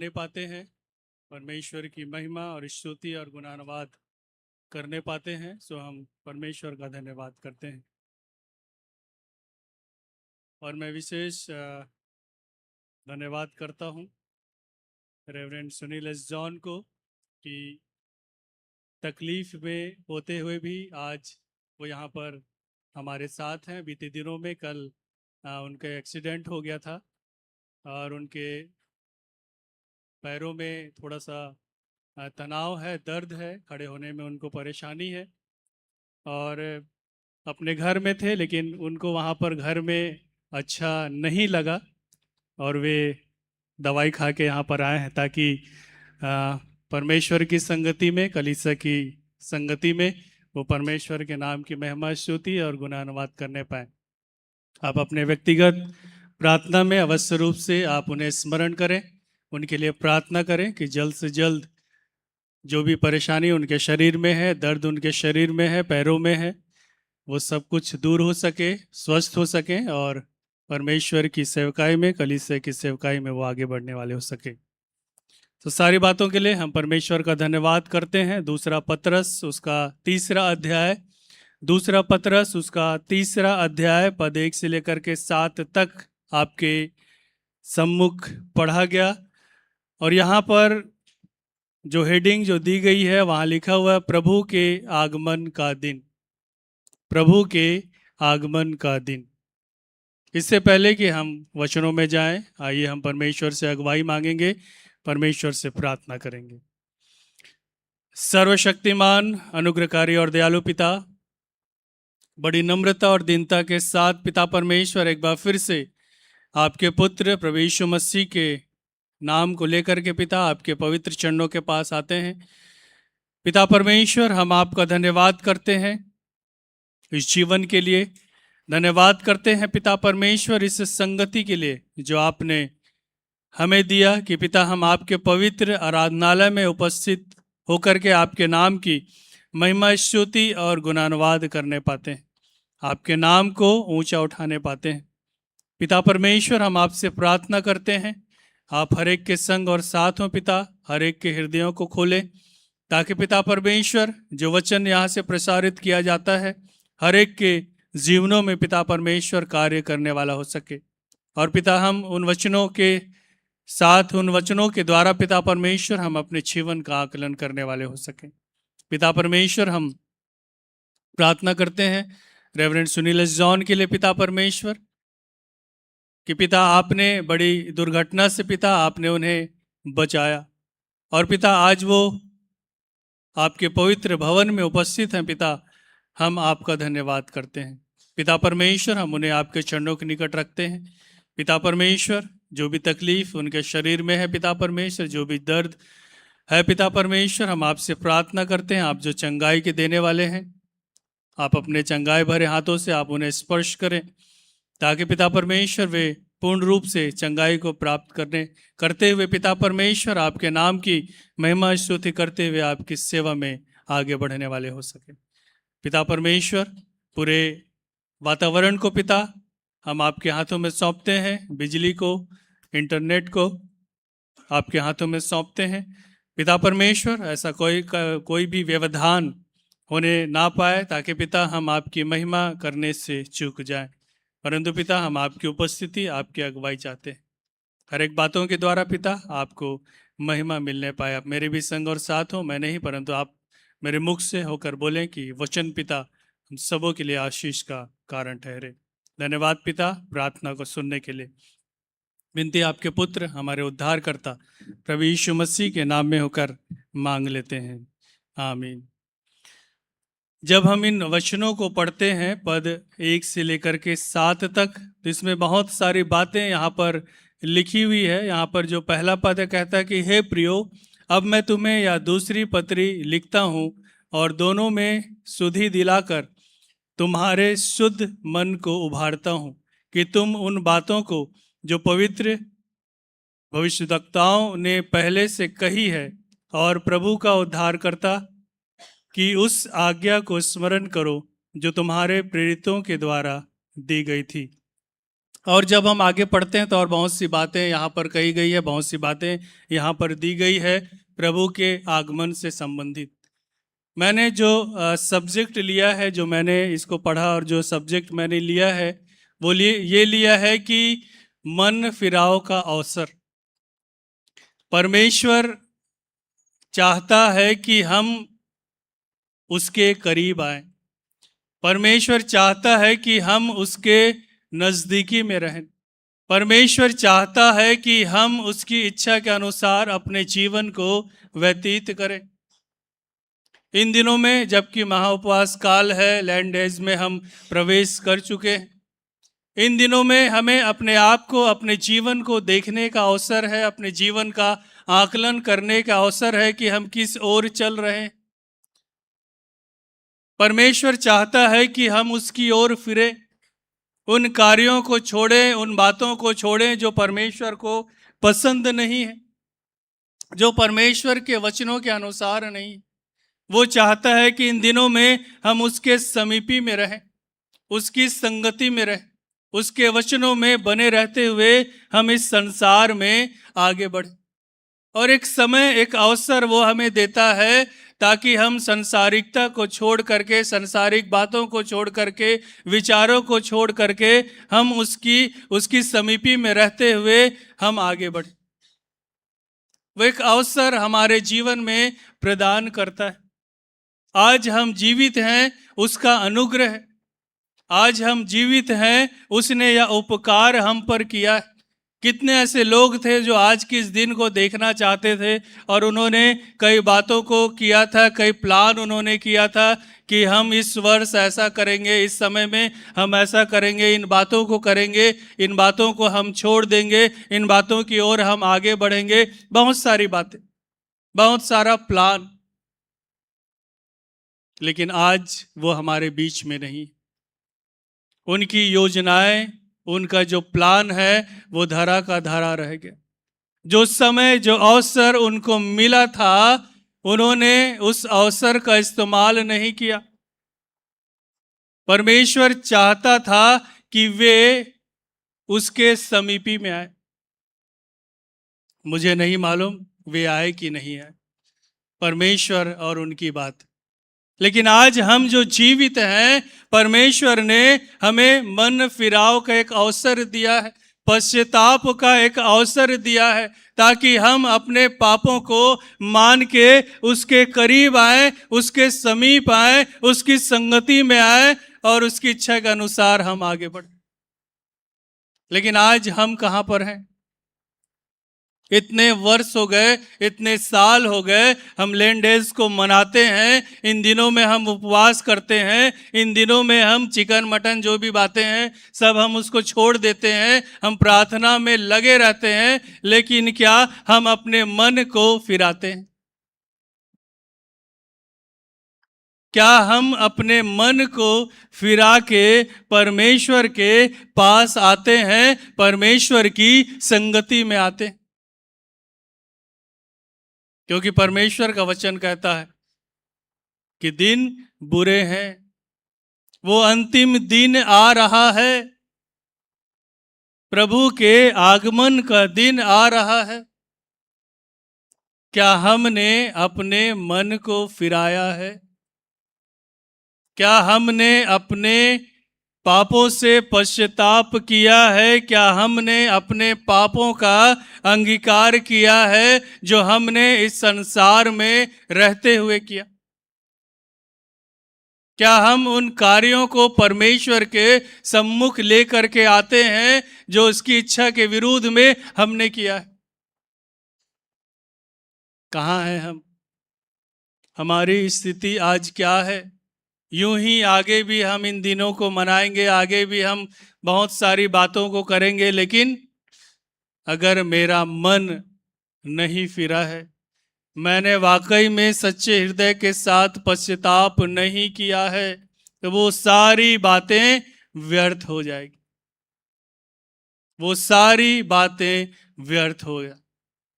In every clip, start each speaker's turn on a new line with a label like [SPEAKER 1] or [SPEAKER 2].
[SPEAKER 1] नहीं पाते हैं, परमेश्वर की महिमा और स्तुति और गुणानुवाद करने पाते हैं, सो हम परमेश्वर का धन्यवाद करते हैं। और मैं विशेष धन्यवाद करता हूं रेवरेंड सुनील एस जॉन को कि तकलीफ में होते हुए भी आज वो यहाँ पर हमारे साथ हैं। बीते दिनों में कल उनका एक्सीडेंट हो गया था और उनके पैरों में थोड़ा सा तनाव है, दर्द है, खड़े होने में उनको परेशानी है। और अपने घर में थे लेकिन उनको वहाँ पर घर में अच्छा नहीं लगा और वे दवाई खा के यहाँ पर आए हैं ताकि परमेश्वर की संगति में, कलीसिया की संगति में वो परमेश्वर के नाम की महिमा स्तुति और गुणानुवाद करने पाए। आप अपने व्यक्तिगत प्रार्थना में अवश्य रूप से आप उन्हें स्मरण करें, उनके लिए प्रार्थना करें कि जल्द से जल्द जो भी परेशानी उनके शरीर में है, दर्द उनके शरीर में है, पैरों में है, वो सब कुछ दूर हो सके, स्वस्थ हो सके और परमेश्वर की सेवकाई में, कलीसिया की सेवकाई में वो आगे बढ़ने वाले हो सके। तो सारी बातों के लिए हम परमेश्वर का धन्यवाद करते हैं। दूसरा पतरस उसका तीसरा अध्याय पद 1 से लेकर के 7 तक आपके सम्मुख पढ़ा गया। और यहाँ पर जो हेडिंग जो दी गई है वहाँ लिखा हुआ है प्रभु के आगमन का दिन। प्रभु के आगमन का दिन। इससे पहले कि हम वचनों में जाएं, आइए हम परमेश्वर से अगुवाई मांगेंगे, परमेश्वर से प्रार्थना करेंगे। सर्वशक्तिमान, अनुग्रहकारी और दयालु पिता, बड़ी नम्रता और दीनता के साथ पिता परमेश्वर एक बार फिर से आपके पुत्र प्रभु यीशु मसीह के नाम को लेकर के पिता आपके पवित्र चरणों के पास आते हैं। पिता परमेश्वर, हम आपका धन्यवाद करते हैं इस जीवन के लिए, धन्यवाद करते हैं पिता परमेश्वर इस संगति के लिए जो आपने हमें दिया कि पिता हम आपके पवित्र आराधनालय में उपस्थित होकर के आपके नाम की महिमा स्तुति और गुणानुवाद करने पाते हैं, आपके नाम को ऊंचा उठाने पाते हैं। पिता परमेश्वर, हम आपसे प्रार्थना करते हैं आप हर एक के संग और साथ हो पिता, हर एक के हृदयों को खोलें ताकि पिता परमेश्वर जो वचन यहाँ से प्रसारित किया जाता है हर एक के जीवनों में पिता परमेश्वर कार्य करने वाला हो सके। और पिता हम उन वचनों के साथ, उन वचनों के द्वारा पिता परमेश्वर हम अपने जीवन का आकलन करने वाले हो सके। पिता परमेश्वर, हम प्रार्थना करते हैं रेवरेंड सुनील एस जॉन के लिए पिता परमेश्वर कि पिता आपने बड़ी दुर्घटना से पिता आपने उन्हें बचाया और पिता आज वो आपके पवित्र भवन में उपस्थित हैं। पिता हम आपका धन्यवाद करते हैं। पिता परमेश्वर, हम उन्हें आपके चरणों के निकट रखते हैं। पिता परमेश्वर, जो भी तकलीफ उनके शरीर में है पिता परमेश्वर, जो भी दर्द है पिता परमेश्वर, हम आपसे प्रार्थना करते हैं आप जो चंगाई के देने वाले हैं, आप अपने चंगाई भरे हाथों से आप उन्हें स्पर्श करें ताकि पिता परमेश्वर वे पूर्ण रूप से चंगाई को प्राप्त करते हुए पिता परमेश्वर आपके नाम की महिमा स्तुति करते हुए आपकी सेवा में आगे बढ़ने वाले हो सके। पिता परमेश्वर, पूरे वातावरण को पिता हम आपके हाथों में सौंपते हैं, बिजली को, इंटरनेट को आपके हाथों में सौंपते हैं। पिता परमेश्वर, ऐसा कोई भी व्यवधान होने ना पाए ताकि पिता हम आपकी महिमा करने से चूक जाएं, परंतु पिता हम आपकी उपस्थिति, आपकी अगुवाई चाहते हैं। हर एक बातों के द्वारा पिता आपको महिमा मिलने पाए। आप मेरे भी संग और साथ हो, मैं नहीं परंतु आप मेरे मुख से होकर बोलें कि वचन पिता हम सबों के लिए आशीष का कारण ठहरे। धन्यवाद पिता प्रार्थना को सुनने के लिए। विनती आपके पुत्र हमारे उद्धारकर्ता प्रभु यीशु मसीह के नाम में होकर मांग लेते हैं, आमीन। जब हम इन वचनों को पढ़ते हैं पद 1 से लेकर के 7 तक, तो इसमें बहुत सारी बातें यहाँ पर लिखी हुई है। यहाँ पर जो पहला पद है कहता है कि हे प्रियो, अब मैं तुम्हें यह दूसरी पत्री लिखता हूँ और दोनों में सुधि दिलाकर तुम्हारे शुद्ध मन को उभारता हूँ कि तुम उन बातों को जो पवित्र भविष्यद्वक्ताओं ने पहले से कही है और प्रभु का उद्धारकर्ता कि उस आज्ञा को स्मरण करो जो तुम्हारे प्रेरितों के द्वारा दी गई थी। और जब हम आगे पढ़ते हैं तो और बहुत सी बातें यहाँ पर कही गई है, बहुत सी बातें यहाँ पर दी गई है प्रभु के आगमन से संबंधित। मैंने जो सब्जेक्ट लिया है, जो मैंने इसको पढ़ा और जो सब्जेक्ट मैंने लिया है वो ये लिया है कि मन फिराव का अवसर। परमेश्वर चाहता है कि हम उसके करीब आए। परमेश्वर चाहता है कि हम उसके नजदीकी में रहें। परमेश्वर चाहता है कि हम उसकी इच्छा के अनुसार अपने जीवन को व्यतीत करें। इन दिनों में जबकि महाउपवास काल है, लैंड डेज में हम प्रवेश कर चुके हैं, इन दिनों में हमें अपने आप को, अपने जीवन को देखने का अवसर है, अपने जीवन का आकलन करने का अवसर है कि हम किस ओर चल रहे हैं। परमेश्वर चाहता है कि हम उसकी ओर फिरे, उन कार्यों को छोड़ें, उन बातों को छोड़ें जो परमेश्वर को पसंद नहीं है, जो परमेश्वर के वचनों के अनुसार नहीं। वो चाहता है कि इन दिनों में हम उसके समीपी में रहें, उसकी संगति में रहें, उसके वचनों में बने रहते हुए हम इस संसार में आगे बढ़ें। और एक समय, एक अवसर वो हमें देता है ताकि हम संसारिकता को छोड़ करके, संसारिक बातों को छोड़ करके, विचारों को छोड़ करके हम उसकी समीपी में रहते हुए हम आगे बढ़ें। वो एक अवसर हमारे जीवन में प्रदान करता है। आज हम जीवित हैं, उसका अनुग्रह है। आज हम जीवित हैं, उसने यह उपकार हम पर किया है। कितने ऐसे लोग थे जो आज के इस दिन को देखना चाहते थे और उन्होंने कई बातों को किया था, कई प्लान उन्होंने किया था कि हम इस वर्ष ऐसा करेंगे, इस समय में हम ऐसा करेंगे, इन बातों को करेंगे, इन बातों को हम छोड़ देंगे, इन बातों की ओर हम आगे बढ़ेंगे। बहुत सारी बातें, बहुत सारा प्लान, लेकिन आज वो हमारे बीच में नहीं। उनकी योजनाएं, उनका जो प्लान है वो धरा का धरा रह गया। जो समय, जो अवसर उनको मिला था, उन्होंने उस अवसर का इस्तेमाल नहीं किया। परमेश्वर चाहता था कि वे उसके समीपी में आए। मुझे नहीं मालूम वे आए कि नहीं आए, परमेश्वर और उनकी बात। लेकिन आज हम जो जीवित हैं, परमेश्वर ने हमें मन फिराव का एक अवसर दिया है, पश्चाताप का एक अवसर दिया है, ताकि हम अपने पापों को मान के उसके करीब आए, उसके समीप आए, उसकी संगति में आए और उसकी इच्छा के अनुसार हम आगे बढ़े। लेकिन आज हम कहाँ पर हैं? इतने वर्ष हो गए, इतने साल हो गए, हम लैंड डेज को मनाते हैं, इन दिनों में हम उपवास करते हैं, इन दिनों में हम चिकन मटन जो भी बातें हैं सब हम उसको छोड़ देते हैं, हम प्रार्थना में लगे रहते हैं, लेकिन क्या हम अपने मन को फिराते हैं? क्या हम अपने मन को फिरा के परमेश्वर के पास आते हैं, परमेश्वर की संगति में आते हैं? क्योंकि परमेश्वर का वचन कहता है कि दिन बुरे हैं, वो अंतिम दिन आ रहा है, प्रभु के आगमन का दिन आ रहा है। क्या हमने अपने मन को फिराया है? क्या हमने अपने पापों से पश्चाताप किया है? क्या हमने अपने पापों का अंगीकार किया है जो हमने इस संसार में रहते हुए किया? क्या हम उन कार्यों को परमेश्वर के सम्मुख लेकर के आते हैं जो उसकी इच्छा के विरुद्ध में हमने किया है? कहाँ हैं हम? हमारी स्थिति आज क्या है? यूं ही आगे भी हम इन दिनों को मनाएंगे, आगे भी हम बहुत सारी बातों को करेंगे, लेकिन अगर मेरा मन नहीं फिरा है, मैंने वाकई में सच्चे हृदय के साथ पश्चाताप नहीं किया है, तो वो सारी बातें व्यर्थ हो जाएगी। वो सारी बातें व्यर्थ हो गया,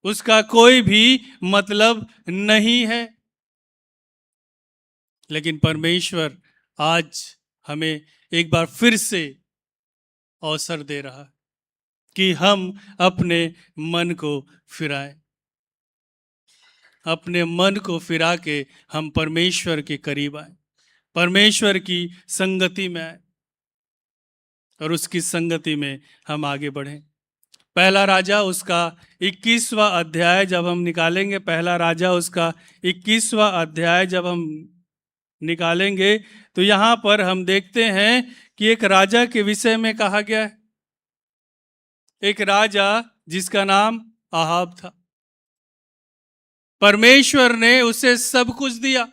[SPEAKER 1] उसका कोई भी मतलब नहीं है। लेकिन परमेश्वर आज हमें एक बार फिर से अवसर दे रहा है कि हम अपने मन को फिराएं, अपने मन को फिरा के हम परमेश्वर के करीब आए, परमेश्वर की संगति में आए और उसकी संगति में हम आगे बढ़ें। पहला राजा उसका 21वां अध्याय जब हम निकालेंगे, पहला राजा उसका 21वां अध्याय जब हम निकालेंगे तो यहाँ पर हम देखते हैं कि एक राजा के विषय में कहा गया है, एक राजा जिसका नाम आहाब था। परमेश्वर ने उसे सब कुछ दिया,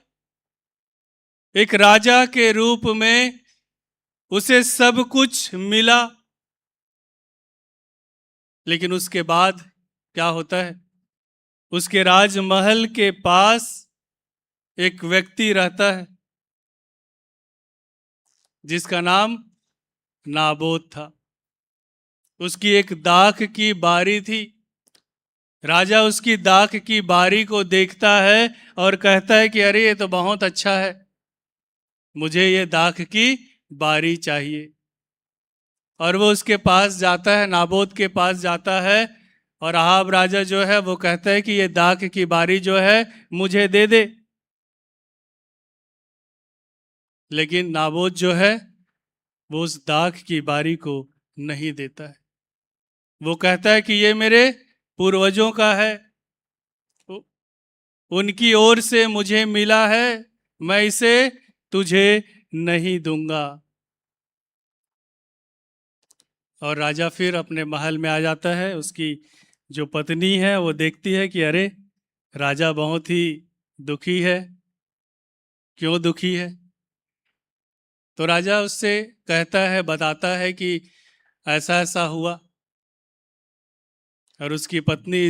[SPEAKER 1] एक राजा के रूप में उसे सब कुछ मिला, लेकिन उसके बाद क्या होता है? उसके राजमहल के पास एक व्यक्ति रहता है जिसका नाम नाबोत था। उसकी एक दाख की बारी थी। राजा उसकी दाख की बारी को देखता है और कहता है कि अरे ये तो बहुत अच्छा है, मुझे ये दाख की बारी चाहिए। और वो उसके पास जाता है, नाबोत के पास जाता है, और आहाब राजा जो है वो कहता है कि ये दाख की बारी जो है मुझे दे दे। लेकिन नाबोत जो है वो उस दाख की बारी को नहीं देता है। वो कहता है कि ये मेरे पूर्वजों का है, उनकी ओर से मुझे मिला है, मैं इसे तुझे नहीं दूंगा। और राजा फिर अपने महल में आ जाता है। उसकी जो पत्नी है वो देखती है कि अरे राजा बहुत ही दुखी है, क्यों दुखी है? तो राजा उससे कहता है, बताता है कि ऐसा ऐसा हुआ। और उसकी पत्नी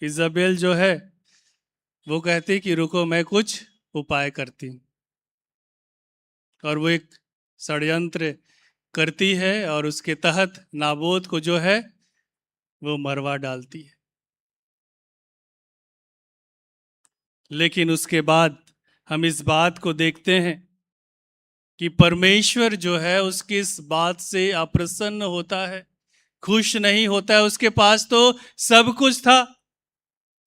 [SPEAKER 1] इजाबेल जो है वो कहती कि रुको, मैं कुछ उपाय करती हूँ। और वो एक षड्यंत्र करती है और उसके तहत नाबोत को जो है वो मरवा डालती है। लेकिन उसके बाद हम इस बात को देखते हैं कि परमेश्वर जो है उसकी इस बात से अप्रसन्न होता है, खुश नहीं होता है। उसके पास तो सब कुछ था,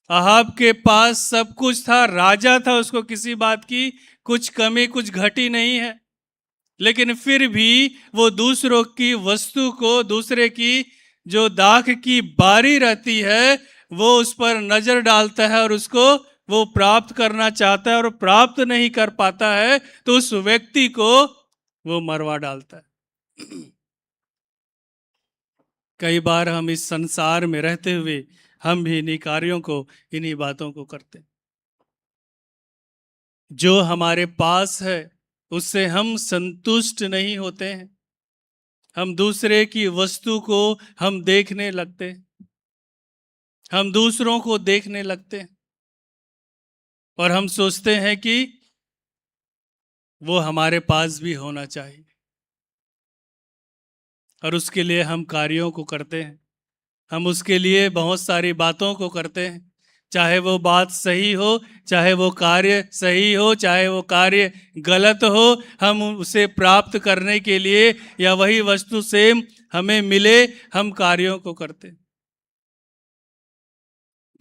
[SPEAKER 1] अहाब के पास सब कुछ था, राजा था, उसको किसी बात की कुछ कमी कुछ घटी नहीं है। लेकिन फिर भी वो दूसरों की वस्तु को, दूसरे की जो दाख की बारी रहती है वो उस पर नजर डालता है और उसको वो प्राप्त करना चाहता है और प्राप्त नहीं कर पाता है तो उस व्यक्ति को वो मरवा डालता है। कई बार हम इस संसार में रहते हुए हम भी इन्हीं कार्यों को, इन्हीं बातों को करते हैं। जो हमारे पास है उससे हम संतुष्ट नहीं होते हैं, हम दूसरे की वस्तु को हम देखने लगते हैं, हम दूसरों को देखने लगते हैं और हम सोचते हैं कि वो हमारे पास भी होना चाहिए। और उसके लिए हम कार्यों को करते हैं, हम उसके लिए बहुत सारी बातों को करते हैं, चाहे वो बात सही हो, चाहे वो कार्य सही हो, चाहे वो कार्य गलत हो, हम उसे प्राप्त करने के लिए या वही वस्तु सेम हमें मिले, हम कार्यों को करते हैं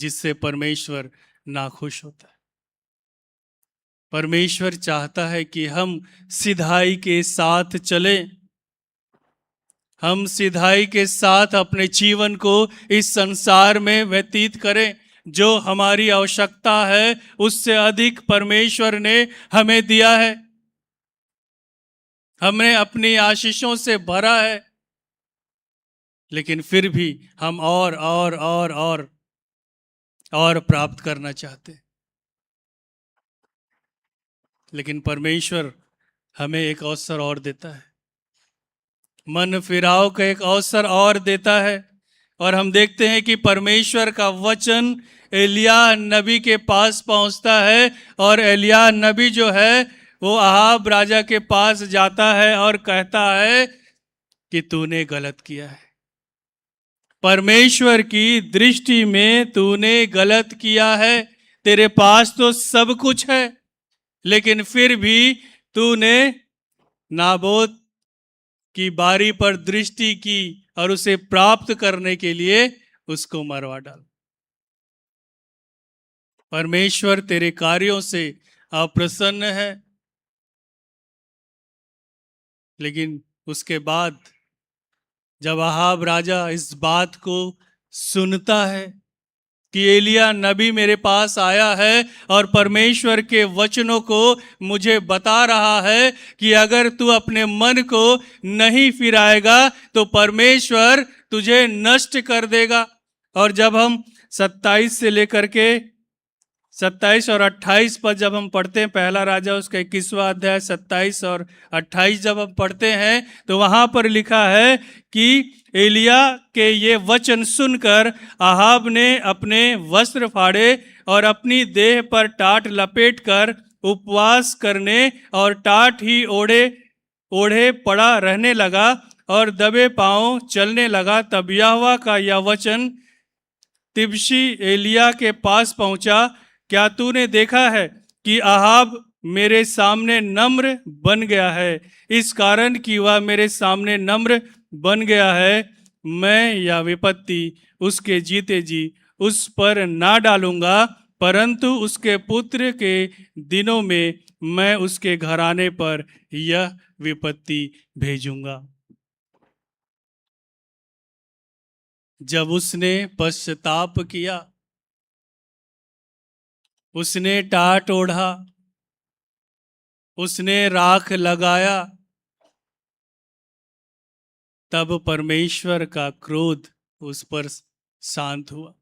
[SPEAKER 1] जिससे परमेश्वर नाखुश होता है। परमेश्वर चाहता है कि हम सिधाई के साथ चलें, हम सिधाई के साथ अपने जीवन को इस संसार में व्यतीत करें। जो हमारी आवश्यकता है उससे अधिक परमेश्वर ने हमें दिया है, हमने अपनी आशीषों से भरा है, लेकिन फिर भी हम और प्राप्त करना चाहते हैं। लेकिन परमेश्वर हमें एक अवसर और देता है, मन फिराव का एक अवसर और देता है। और हम देखते हैं कि परमेश्वर का वचन एलिय्याह नबी के पास पहुंचता है और एलिय्याह नबी जो है वो अहाब राजा के पास जाता है और कहता है कि तूने गलत किया है, परमेश्वर की दृष्टि में तूने गलत किया है। तेरे पास तो सब कुछ है लेकिन फिर भी तूने नाबोत की बारी पर दृष्टि की और उसे प्राप्त करने के लिए उसको मरवा डाल। परमेश्वर तेरे कार्यों से अप्रसन्न है, लेकिन उसके बाद जब अहाब राजा इस बात को सुनता है कि एलिया नबी मेरे पास आया है और परमेश्वर के वचनों को मुझे बता रहा है कि अगर तू अपने मन को नहीं फिराएगा तो परमेश्वर तुझे नष्ट कर देगा। और जब हम 27 से लेकर के 27 और 28 पर जब हम पढ़ते हैं, पहला राजा उसका 21वां अध्याय 27 और 28 जब हम पढ़ते हैं तो वहां पर लिखा है कि एलिया के ये वचन सुनकर अहाब ने अपने वस्त्र फाड़े और अपनी देह पर टाट लपेटकर उपवास करने और टाट ही ओढ़े ओढ़े पड़ा रहने लगा और दबे पांव चलने लगा। तब यहोवा का यह वचन तिबशी एलिया के पास पहुंचा, क्या तूने देखा है कि अहाब मेरे सामने नम्र बन गया है? इस कारण कि वह मेरे सामने नम्र बन गया है, मैं यह विपत्ति उसके जीते जी उस पर ना डालूंगा, परंतु उसके पुत्र के दिनों में मैं उसके घराने पर यह विपत्ति भेजूंगा। जब उसने पश्चाताप किया, उसने टाट ओढ़ा, उसने राख लगाया, तब परमेश्वर का क्रोध उस पर शांत हुआ।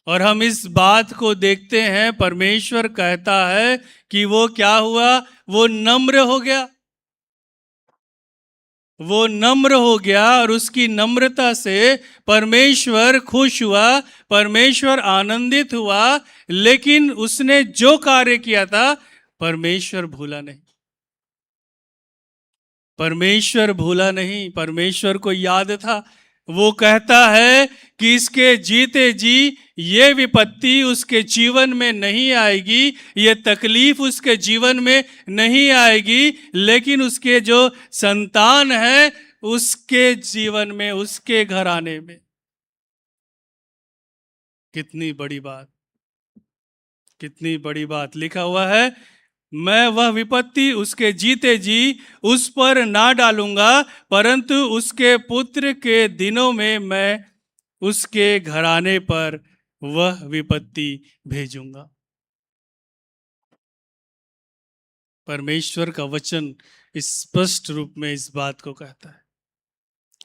[SPEAKER 1] और हम इस बात को देखते हैं, परमेश्वर कहता है कि वो क्या हुआ? वो नम्र हो गया। वो नम्र हो गया और उसकी नम्रता से परमेश्वर खुश हुआ, परमेश्वर आनंदित हुआ। लेकिन उसने जो कार्य किया था परमेश्वर भूला नहीं। परमेश्वर भूला नहीं, परमेश्वर को याद था। वो कहता है कि इसके जीते जी ये विपत्ति उसके जीवन में नहीं आएगी, ये तकलीफ उसके जीवन में नहीं आएगी, लेकिन उसके जो संतान है उसके जीवन में, उसके घराने में। कितनी बड़ी बात, कितनी बड़ी बात लिखा हुआ है, मैं वह विपत्ति उसके जीते जी उस पर ना डालूंगा, परंतु उसके पुत्र के दिनों में मैं उसके घराने पर वह विपत्ति भेजूंगा। परमेश्वर का वचन स्पष्ट रूप में इस बात को कहता है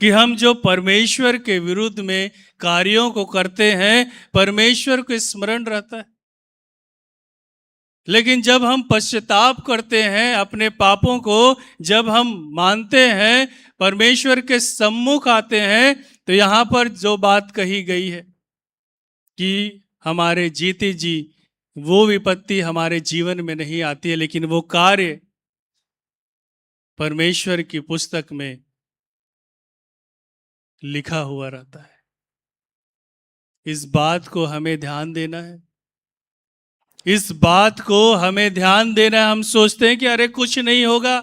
[SPEAKER 1] कि हम जो परमेश्वर के विरुद्ध में कार्यों को करते हैं, परमेश्वर को स्मरण रहता है। लेकिन जब हम पश्चाताप करते हैं, अपने पापों को जब हम मानते हैं, परमेश्वर के सम्मुख आते हैं, तो यहां पर जो बात कही गई है कि हमारे जीते जी वो विपत्ति हमारे जीवन में नहीं आती है, लेकिन वो कार्य परमेश्वर की पुस्तक में लिखा हुआ रहता है। इस बात को हमें ध्यान देना है, इस बात को हमें ध्यान देना है। हम सोचते हैं कि अरे कुछ नहीं होगा,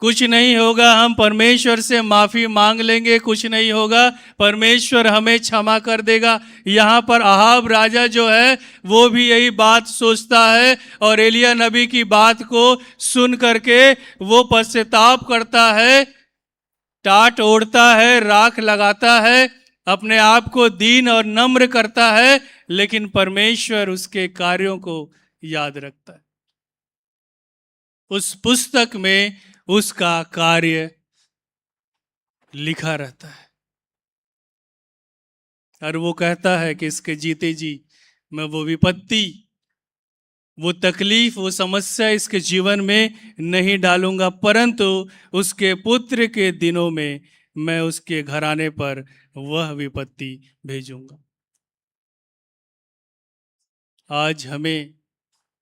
[SPEAKER 1] कुछ नहीं होगा, हम परमेश्वर से माफी मांग लेंगे, कुछ नहीं होगा, परमेश्वर हमें क्षमा कर देगा। यहाँ पर अहाब राजा जो है वो भी यही बात सोचता है और एलिया नबी की बात को सुन करके वो पश्चाताप करता है, टाट ओढ़ता है, राख लगाता है, अपने आप को दीन और नम्र करता है, लेकिन परमेश्वर उसके कार्यों को याद रखता है। उस पुस्तक में उसका कार्य लिखा रहता है और वो कहता है कि इसके जीते जी मैं वो विपत्ति, वो तकलीफ, वो समस्या इसके जीवन में नहीं डालूंगा, परंतु उसके पुत्र के दिनों में मैं उसके घराने पर वह विपत्ति भेजूंगा। आज हमें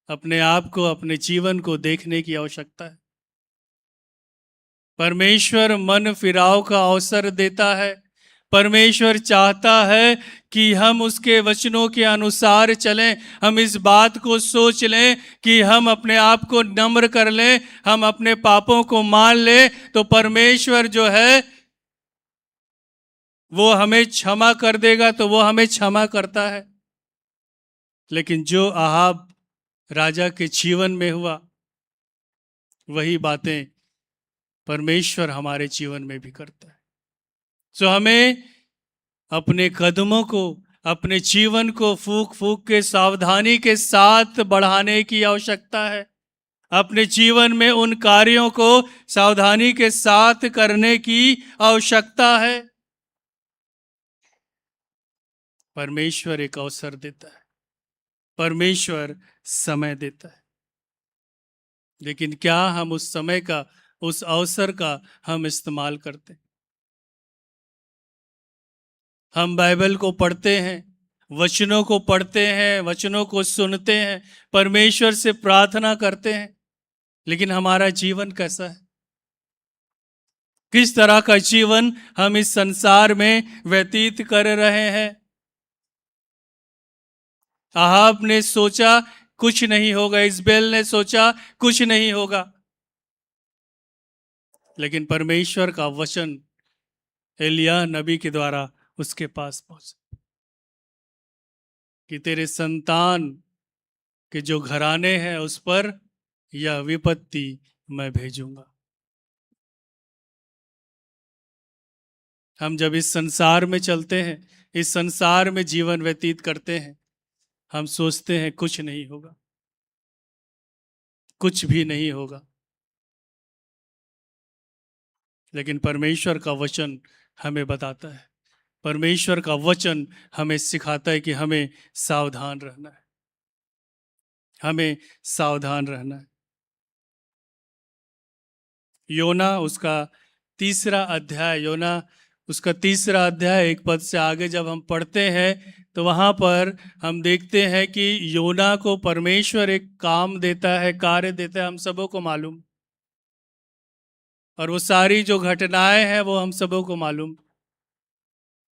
[SPEAKER 1] अपने आप को, अपने जीवन को देखने की आवश्यकता है। परमेश्वर मन फिराव का अवसर देता है, परमेश्वर चाहता है कि हम उसके वचनों के अनुसार चलें। हम इस बात को सोच लें कि हम अपने आप को नम्र कर लें, हम अपने पापों को मान लें, तो परमेश्वर जो है वो हमें क्षमा कर देगा, तो वो हमें क्षमा करता है। लेकिन जो आहाब राजा के जीवन में हुआ, वही बातें परमेश्वर हमारे जीवन में भी करता है। सो हमें अपने कदमों को, अपने जीवन को फूंक फूंक के सावधानी के साथ बढ़ाने की आवश्यकता है। अपने जीवन में उन कार्यों को सावधानी के साथ करने की आवश्यकता है। परमेश्वर एक अवसर देता है, परमेश्वर समय देता है, लेकिन क्या हम उस समय का, उस अवसर का हम इस्तेमाल करते हैं? हम बाइबल को पढ़ते हैं, वचनों को पढ़ते हैं, वचनों को सुनते हैं, परमेश्वर से प्रार्थना करते हैं, लेकिन हमारा जीवन कैसा है? किस तरह का जीवन हम इस संसार में व्यतीत कर रहे हैं? आहाब ने सोचा कुछ नहीं होगा, इज़बेल ने सोचा कुछ नहीं होगा, लेकिन परमेश्वर का वचन एलिय्याह नबी के द्वारा उसके पास पहुंचा कि तेरे संतान के जो घराने हैं उस पर यह विपत्ति मैं भेजूंगा। हम जब इस संसार में चलते हैं, इस संसार में जीवन व्यतीत करते हैं, हम सोचते हैं कुछ नहीं होगा, कुछ भी नहीं होगा, लेकिन परमेश्वर का वचन हमें बताता है, परमेश्वर का वचन हमें सिखाता है कि हमें सावधान रहना है, हमें सावधान रहना है। योना उसका तीसरा अध्याय, योना उसका तीसरा अध्याय 1 पद से आगे जब हम पढ़ते हैं तो वहाँ पर हम देखते हैं कि योना को परमेश्वर एक काम देता है, कार्य देता है, हम सबों को मालूम, और वो सारी जो घटनाएं हैं वो हम सबों को मालूम।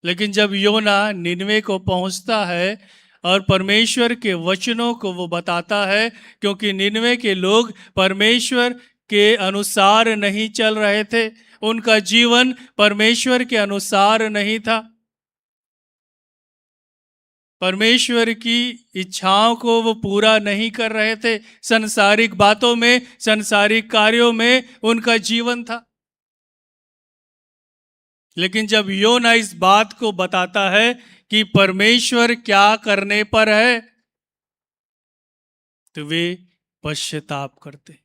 [SPEAKER 1] लेकिन जब योना निनवे को पहुंचता है और परमेश्वर के वचनों को वो बताता है, क्योंकि निनवे के लोग परमेश्वर के अनुसार नहीं चल रहे थे, उनका जीवन परमेश्वर के अनुसार नहीं था, परमेश्वर की इच्छाओं को वो पूरा नहीं कर रहे थे, संसारिक बातों में, संसारिक कार्यों में उनका जीवन था। लेकिन जब योना इस बात को बताता है कि परमेश्वर क्या करने पर है, तो वे पश्चाताप करते,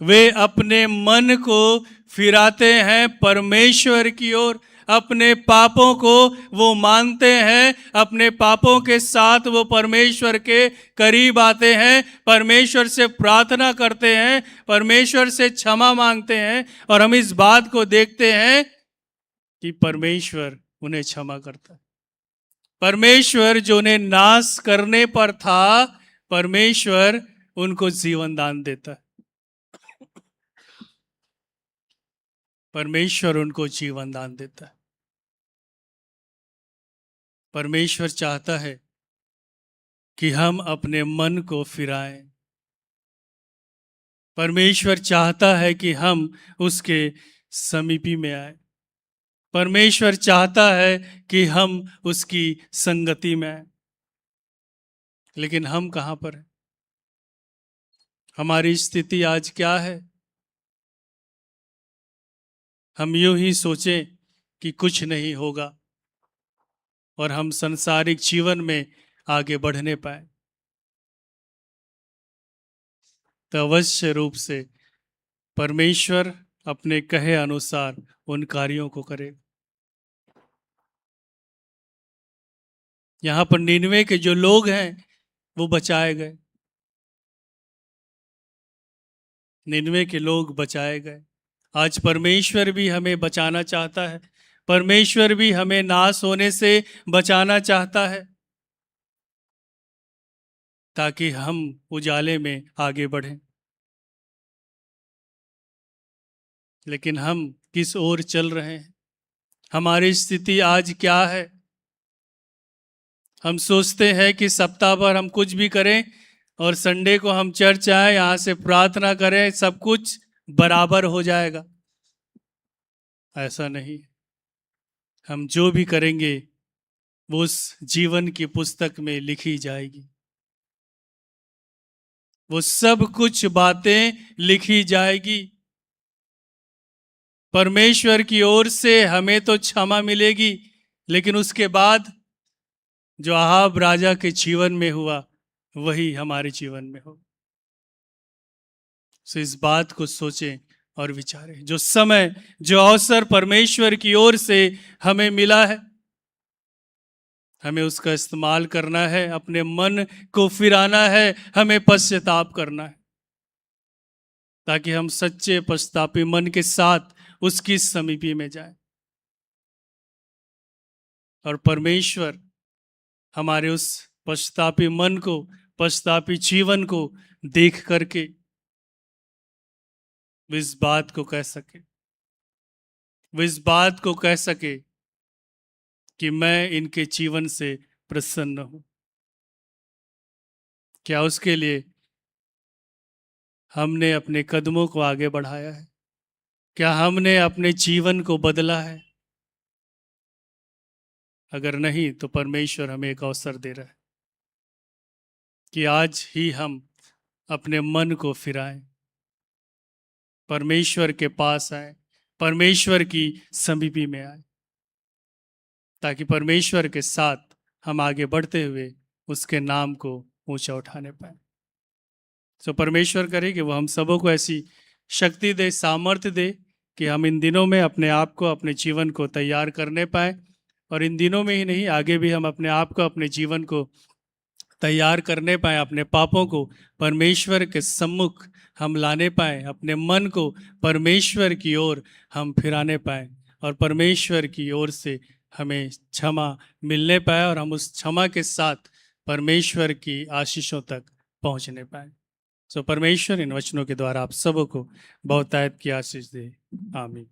[SPEAKER 1] वे अपने मन को फिराते हैं परमेश्वर की ओर, अपने पापों को वो मानते हैं, अपने पापों के साथ वो परमेश्वर के करीब आते हैं, परमेश्वर से प्रार्थना करते हैं, परमेश्वर से क्षमा मांगते हैं, और हम इस बात को देखते हैं कि परमेश्वर उन्हें क्षमा करता है। परमेश्वर जो उन्हें नाश करने पर था, परमेश्वर उनको जीवन दान देता है, परमेश्वर उनको जीवन दान देता है। परमेश्वर चाहता है कि हम अपने मन को फिराएं, परमेश्वर चाहता है कि हम उसके समीपी में आए, परमेश्वर चाहता है कि हम उसकी संगति में आए, लेकिन हम कहाँ पर हैं? हमारी स्थिति आज क्या है? हम यूं ही सोचें कि कुछ नहीं होगा और हम संसारिक जीवन में आगे बढ़ने पाए, तो अवश्य रूप से परमेश्वर अपने कहे अनुसार उन कार्यों को करेगा। यहाँ पर निनवे के जो लोग हैं वो बचाए गए, निनवे के लोग बचाए गए। आज परमेश्वर भी हमें बचाना चाहता है, परमेश्वर भी हमें नाश होने से बचाना चाहता है, ताकि हम उजाले में आगे बढ़ें। लेकिन हम किस ओर चल रहे हैं? हमारी स्थिति आज क्या है। हम सोचते हैं कि सप्ताह भर हम कुछ भी करें और संडे को हम चर्च आए, यहाँ से प्रार्थना करें, सब कुछ बराबर हो जाएगा। ऐसा नहीं। हम जो भी करेंगे वो उस जीवन की पुस्तक में लिखी जाएगी। वो सब कुछ बातें लिखी जाएगी। परमेश्वर की ओर से हमें तो क्षमा मिलेगी, लेकिन उसके बाद जो अहाब राजा के जीवन में हुआ वही हमारे जीवन में हो। सो इस बात को सोचें और विचारें। जो समय, जो अवसर परमेश्वर की ओर से हमें मिला है, हमें उसका इस्तेमाल करना है, अपने मन को फिराना है, हमें पश्चाताप करना है, ताकि हम सच्चे पश्चातापी मन के साथ उसकी समीपी में जाएं और परमेश्वर हमारे उस पश्चातापी मन को, पश्चातापी जीवन को देख करके वो इस बात को कह सके, वो इस बात को कह सके कि मैं इनके जीवन से प्रसन्न हूं। क्या उसके लिए हमने अपने कदमों को आगे बढ़ाया है? क्या हमने अपने जीवन को बदला है? अगर नहीं तो परमेश्वर हमें एक अवसर दे रहा है कि आज ही हम अपने मन को फिराएं, परमेश्वर के पास आए, परमेश्वर की समीपी में आए, ताकि परमेश्वर के साथ हम आगे बढ़ते हुए उसके नाम को ऊंचा उठाने पाए। तो परमेश्वर करे कि वो हम सबों को ऐसी शक्ति दे, सामर्थ्य दे कि हम इन दिनों में अपने आप को, अपने जीवन को तैयार करने पाए, और इन दिनों में ही नहीं, आगे भी हम अपने आप को, अपने जीवन को तैयार करने पाए, अपने पापों को परमेश्वर के सम्मुख हम लाने पाए, अपने मन को परमेश्वर की ओर हम फिराने पाए, और परमेश्वर की ओर से हमें क्षमा मिलने पाए, और हम उस क्षमा के साथ परमेश्वर की आशीषों तक पहुंचने पाए। सो परमेश्वर इन वचनों के द्वारा आप सबों को बहुतायत की आशीष दे। आमीन।